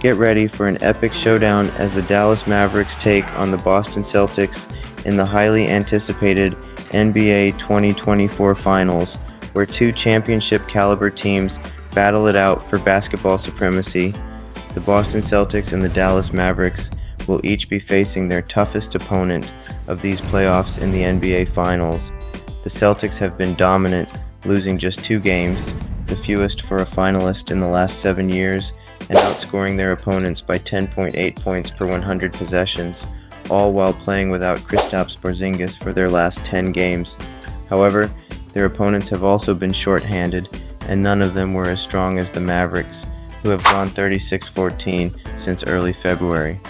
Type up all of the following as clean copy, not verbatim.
Get ready for an epic showdown as the Dallas Mavericks take on the Boston Celtics in the highly anticipated NBA 2024 Finals, where two championship-caliber teams battle it out for basketball supremacy. The Boston Celtics and the Dallas Mavericks will each be facing their toughest opponent of these playoffs in the NBA Finals. The Celtics have been dominant, losing just 2 games, the fewest for a finalist in the last 7 years, and outscoring their opponents by 10.8 points per 100 possessions, all while playing without Kristaps Porzingis for their last 10 games. However, their opponents have also been shorthanded, and none of them were as strong as the Mavericks, who have gone 36-14 since early February.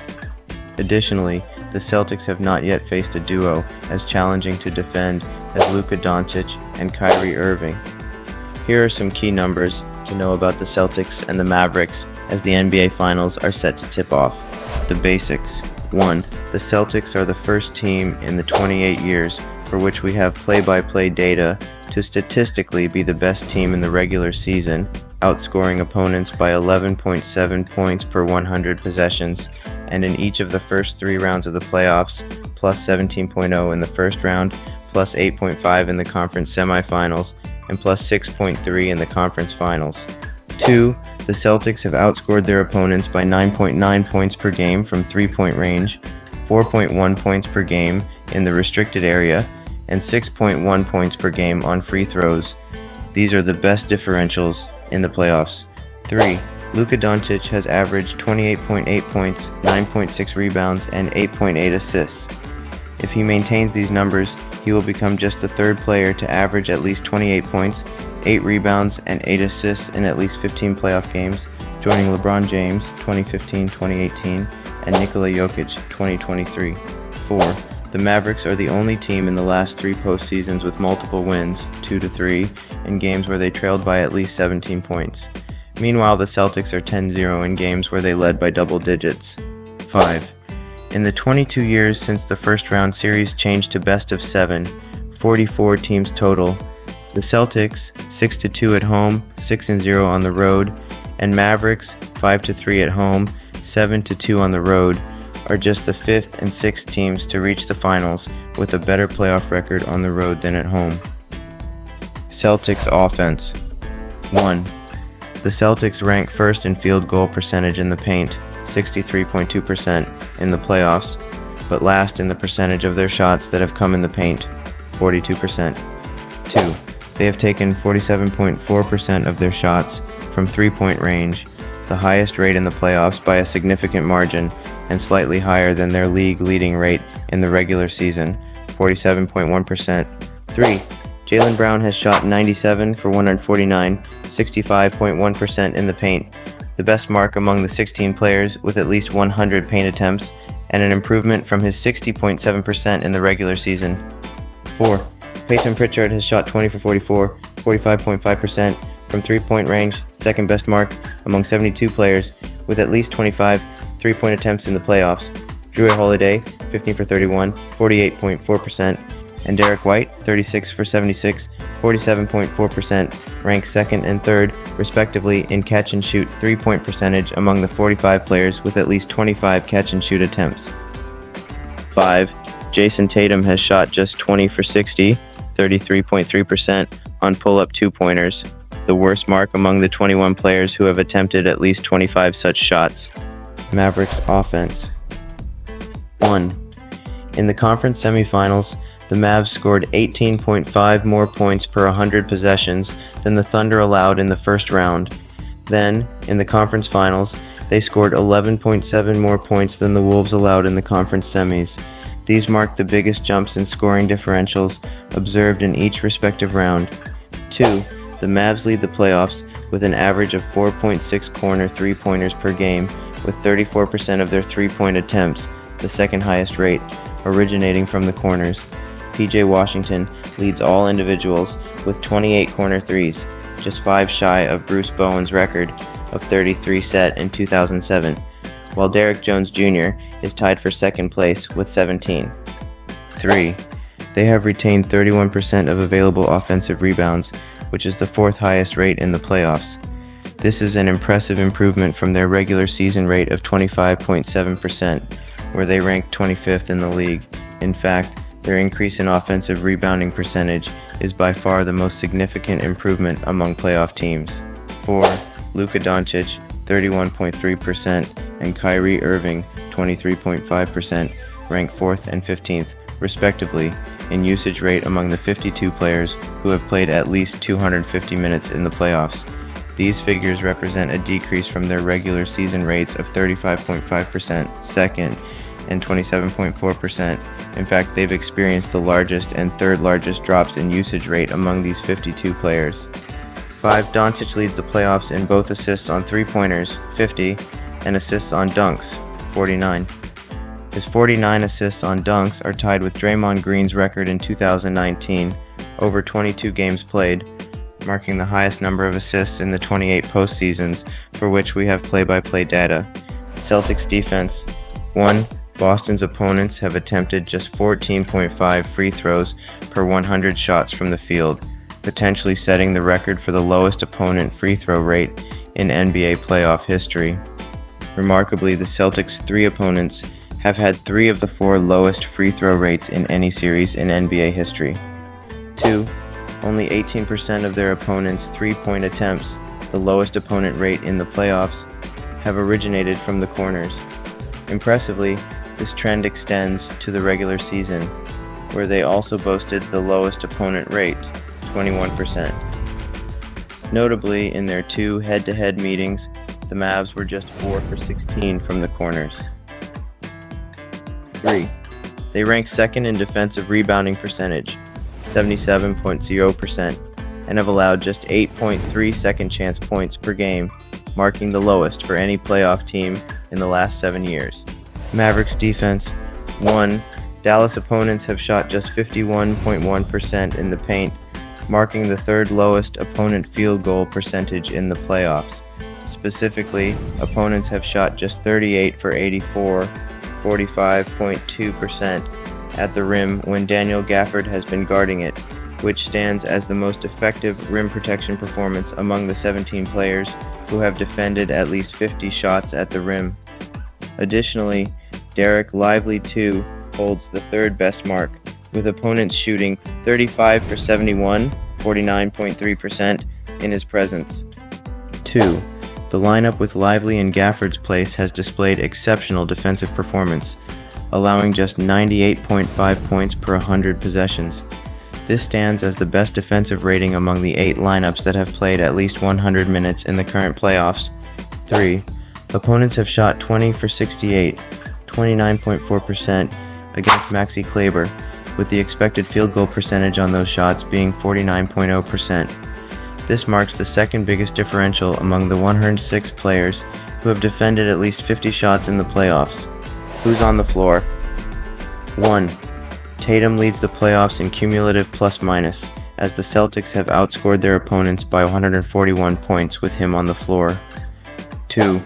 Additionally, the Celtics have not yet faced a duo as challenging to defend as Lukadoncic and Kyrieirving. Here are some key numbers to know about the Celtics and the Mavericks as the NBA Finals are set to tip off. The basics. 1. The Celtics are the first team in the 28 years for which we have play-by-play data to statistically be the best team in the regular season, outscoring opponents by 11.7 points per 100 possessions, and in each of the first 3 rounds of the playoffs, plus 17.0 in the first round, plus 8.5 in the conference semifinals, and plus 6.3 in the conference finals. 2. The Celtics have outscored their opponents by 9.9 points per game from 3-point range, 4.1 points per game in the restricted area, and 6.1 points per game on free throws. These are the best differentials in the playoffs. 3. Lukadoncic has averaged 28.8 points, 9.6 rebounds, and 8.8 assists. If he maintains these numbers, he will become just the 3rd player to average at least 28 points, 8 rebounds, and 8 assists in at least 15 playoff games, joining LeBron James 2015-2018 and Nikola Jokic 2023. 4. The Mavericks are the only team in the last 3 postseasons with multiple wins, 2-3, in games where they trailed by at least 17 points. Meanwhile, the Celtics are 10-0 in games where they led by double digits. 5. In the 22 years since the first round series changed to best of 7, 44 teams total, the Celtics 6-2 at home, 6-0 on the road, and Mavericks 5-3 at home, 7-2 on the road, are just the 5th and 6th teams to reach the finals with a better playoff record on the road than at home. Celtics offense. 1. The Celtics rank first in field goal percentage in the paint, 63.2% in the playoffs, but last in the percentage of their shots that have come in the paint, 42%. 2. They have taken 47.4% of their shots from 3-point range, the highest rate in the playoffs by a significant margin, and slightly higher than their league-leading rate in the regular season, 47.1%. 3. Jaylenbrown has shot 97 for 149, 65.1% in the paint, the best mark among the 16 players with at least 100 paint attempts, and an improvement from his 60.7% in the regular season. 4. Peyton Pritchard has shot 20 for 44, 45.5% from 3-point range, second best mark among 72 players with at least 25 3-point attempts in the playoffs. Jrue Holiday, 15 for 31, 48.4%, and Derek White, 36 for 76, 47.4%, ranked 2nd and 3rd, respectively, in catch-and-shoot 3-point percentage among the 45 players with at least 25 catch-and-shoot attempts. 5. Jaysontatum has shot just 20 for 60, 33.3% on pull-up 2-pointers, the worst mark among the 21 players who have attempted at least 25 such shots. Mavericks offense. 1. In the conference semifinals, the Mavs scored 18.5 more points per 100 possessions than the Thunder allowed in the first round. Then, in the conference finals, they scored 11.7 more points than the Wolves allowed in the conference semis. These marked the biggest jumps in scoring differentials observed in each respective round. 2. The Mavs lead the playoffs with an average of 4.6 corner 3-pointers per game, with 34% of their 3-point attempts, the second highest rate, originating from the corners. PJ Washington leads all individuals with 28 corner threes, just 5 shy of Bruce Bowen's record of 33 set in 2007, while Derrick Jones Jr. is tied for second place with 17. 3. They have retained 31% of available offensive rebounds, which is the 4th highest rate in the playoffs. This is an impressive improvement from their regular season rate of 25.7%, where they ranked 25th in the league. In fact, their increase in offensive rebounding percentage is by far the most significant improvement among playoff teams. 4. Lukadoncic, 31.3%, and Kyrieirving, 23.5%, rank 4th and 15th, respectively, in usage rate among the 52 players who have played at least 250 minutes in the playoffs. These figures represent a decrease from their regular season rates of 35.5%, second, and 27.4%. In fact, they've experienced the largest and third largest drops in usage rate among these 52 players. 5. Doncic leads the playoffs in both assists on three-pointers, 50, and assists on dunks, 49. His 49 assists on dunks are tied with Draymond Green's record in 2019, over 22 games played, marking the highest number of assists in the 28 postseasons for which we have play-by-play data. Celtics defense. 1. Boston's opponents have attempted just 14.5 free throws per 100 shots from the field, potentially setting the record for the lowest opponent free throw rate in NBA playoff history. Remarkably, the Celtics' 3 opponents have had 3 of the 4 lowest free throw rates in any series in NBA history. 2. Only 18% of their opponents' three-point attempts, the lowest opponent rate in the playoffs, have originated from the corners. Impressively, this trend extends to the regular season, where they also boasted the lowest opponent rate, 21%. Notably, in their 2 head-to-head meetings, the Mavs were just 4 for 16 from the corners. 3. They rank second in defensive rebounding percentage, 77.0%, and have allowed just 8.3 second chance points per game, marking the lowest for any playoff team in the last 7 years. Mavericks defense. 1. Dallas opponents have shot just 51.1% in the paint, marking the 3rd lowest opponent field goal percentage in the playoffs. Specifically, opponents have shot just 38 for 84, 45.2% at the rim when Daniel Gafford has been guarding it, which stands as the most effective rim protection performance among the 17 players who have defended at least 50 shots at the rim. Additionally, Derek Lively II holds the 3rd best mark, with opponents shooting 35 for 71, 49.3%, in his presence. 2. The lineup with Lively in Gafford's place has displayed exceptional defensive performance, allowing just 98.5 points per 100 possessions. This stands as the best defensive rating among the 8 lineups that have played at least 100 minutes in the current playoffs. 3. Opponents have shot 20 for 68, 29.4% against Maxi Kleber, with the expected field goal percentage on those shots being 49.0%. This marks the 2nd biggest differential among the 106 players who have defended at least 50 shots in the playoffs. Who's on the floor? 1. Tatum leads the playoffs in cumulative plus-minus, as the Celtics have outscored their opponents by 141 points with him on the floor. 2.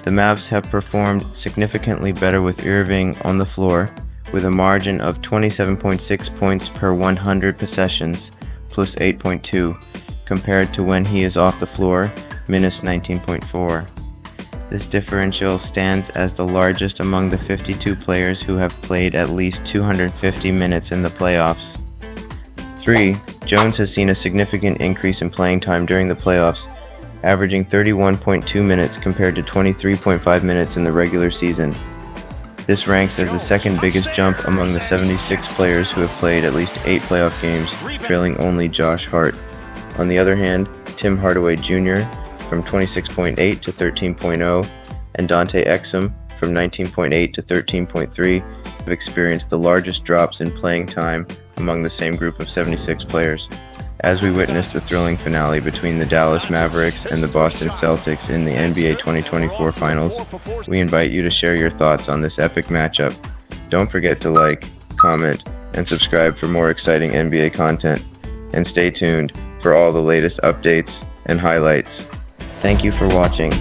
The Mavs have performed significantly better with Irving on the floor, with a margin of 27.6 points per 100 possessions, plus 8.2, compared to when he is off the floor, minus 19.4. This differential stands as the largest among the 52 players who have played at least 250 minutes in the playoffs. 3. Jones has seen a significant increase in playing time during the playoffs, averaging 31.2 minutes compared to 23.5 minutes in the regular season. This ranks as the 2nd biggest jump among the 76 players who have played at least 8 playoff games, trailing only Josh Hart. On the other hand, Tim Hardaway Jr. from 26.8 to 13.0 and Dante Exum from 19.8 to 13.3 have experienced the largest drops in playing time among the same group of 76 players. As we witness the thrilling finale between the Dallas Mavericks and the Boston Celtics in the NBA 2024 Finals, we invite you to share your thoughts on this epic matchup. Don't forget to like, comment, and subscribe for more exciting NBA content. And stay tuned for all the latest updates and highlights. Thank you for watching.